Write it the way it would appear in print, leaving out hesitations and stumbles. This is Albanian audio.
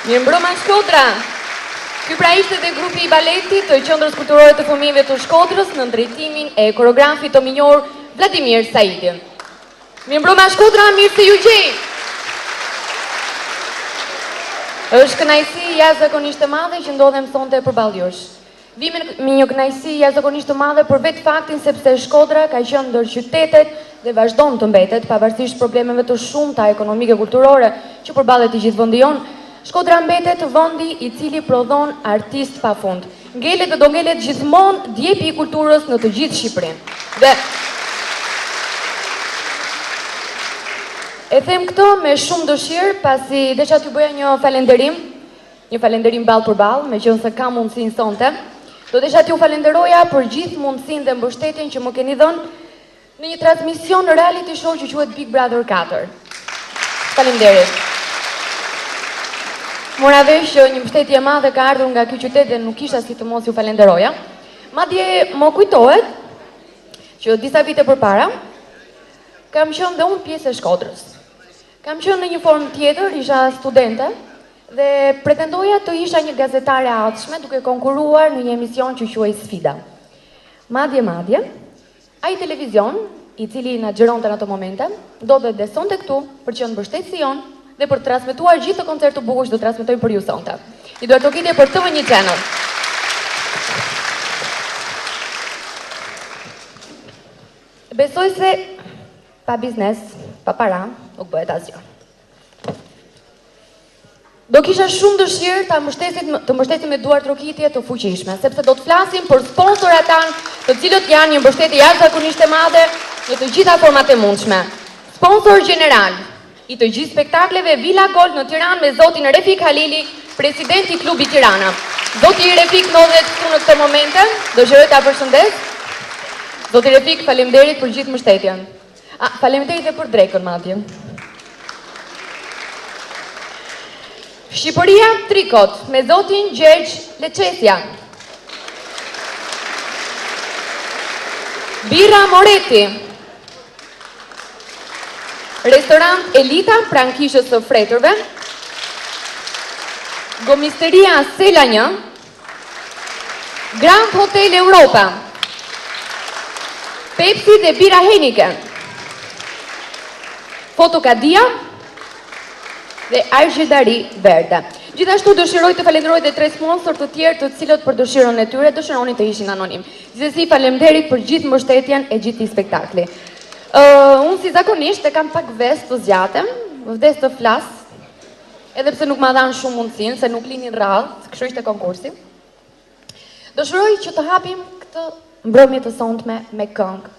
Mirëmbrëma Shkodra. Ky pra ishte dhe grupi I baletit të Qendrës Kulturore të Fëmijëve të Shkodrës në drejtimin e koreografit të minjor Vladimir Saidi. Mirëmbrëma Shkodra, mirë se ju gjej. Është kënaqësi jashtëzakonisht e madhe që ndodhem sonte përballë jush. Vime me një kënaqësi jashtëzakonisht të madhe për vetë faktin sepse Shkodra ka qenë ndër qytetet dhe vazhdon të mbetet pavarësisht problemeve të shumta ekonomike kulturore që përballet I gjithë vendi jon. Shkodra mbetet vendi I cili prodhon artist pafund. Ngelet dhe do ngelet gjithmonë djepi I kulturës në të gjithë Shqipërinë. Dhe e them këto me shumë dëshirë pasi desha t'ju bëja një falenderim ballë për ballë, meqense kam mundësinë sonte. Do desha t'ju falenderoja për gjithë mundësinë dhe mbështetjen që më keni dhënë në një transmision reality show që quhet Big Brother 4. Faleminderit. Mora vesh që një mbështetje e madhe ka ardhur nga ky qytet dhe nuk kisha si të mos ju falenderoja. Madje më kujtohet që disa vite përpara kam qenë dhe unë pjesë e Shkodrës. Kam qenë në një formë tjetër, isha studente dhe pretendoja të isha një gazetare e ardhshme duke konkuruar në një emision që quhej Sfida. Madje, ai televizion, I cili na xhironte në ato momente, ndodhet dhe sonte këtu për që në mbështetësi jonë dhe për të transmetuar gjithë të koncert të bukur që do transmetojmë për ju sonte. I duhet të kite për TV1 Channel. Besoj se pa biznes, pa para, nuk bëhet asgjë. Do kisha shumë dëshirë të mbështesim me duar trokitje të fuqishme, sepse do të flasim për sponsorat tanë, të cilët janë një mbështetje jashtëzakonisht e madhe në të gjitha format e mundshme. Sponsor general I të gjithë spektakleve Villa Gold në Tiranë me zotin Refik Halili, presidenti I klubi Tirana. Zoti Refik ndodhet këtu në këtë momente, dëshiroj ta përshëndes. Zoti Refik, faleminderit për gjithë mbështetjen. Faleminderit edhe për drekën madje. Shqipëria Trikot me zotin Gjergj Leçesja. Birra Moreti. Restorant Elita pranë kishës së Fretërve. Gomisteria Sela 1. Grand Hotel Europa. Pepsi dhe Bira Heineken. Fotokadia dhe Argjidari Verde. Gjithashtu dëshiroj të falenderoj dhe 3 sponsor të tjerë të cilët për dëshirën e tyre dëshironin të ishin anonim. Gjithsesi faleminderit për gjithë mbështetjen e gjithë I spektakli. Unë si zakonisht e kam pak vestë të zgjatem, vdes të flas, edhe pse nuk ma dhanë shumë mundësinë, se nuk linin radhë, kështu ishte konkursi. Dëshiroj që të hapim këtë mbrëmje të sonte me këngë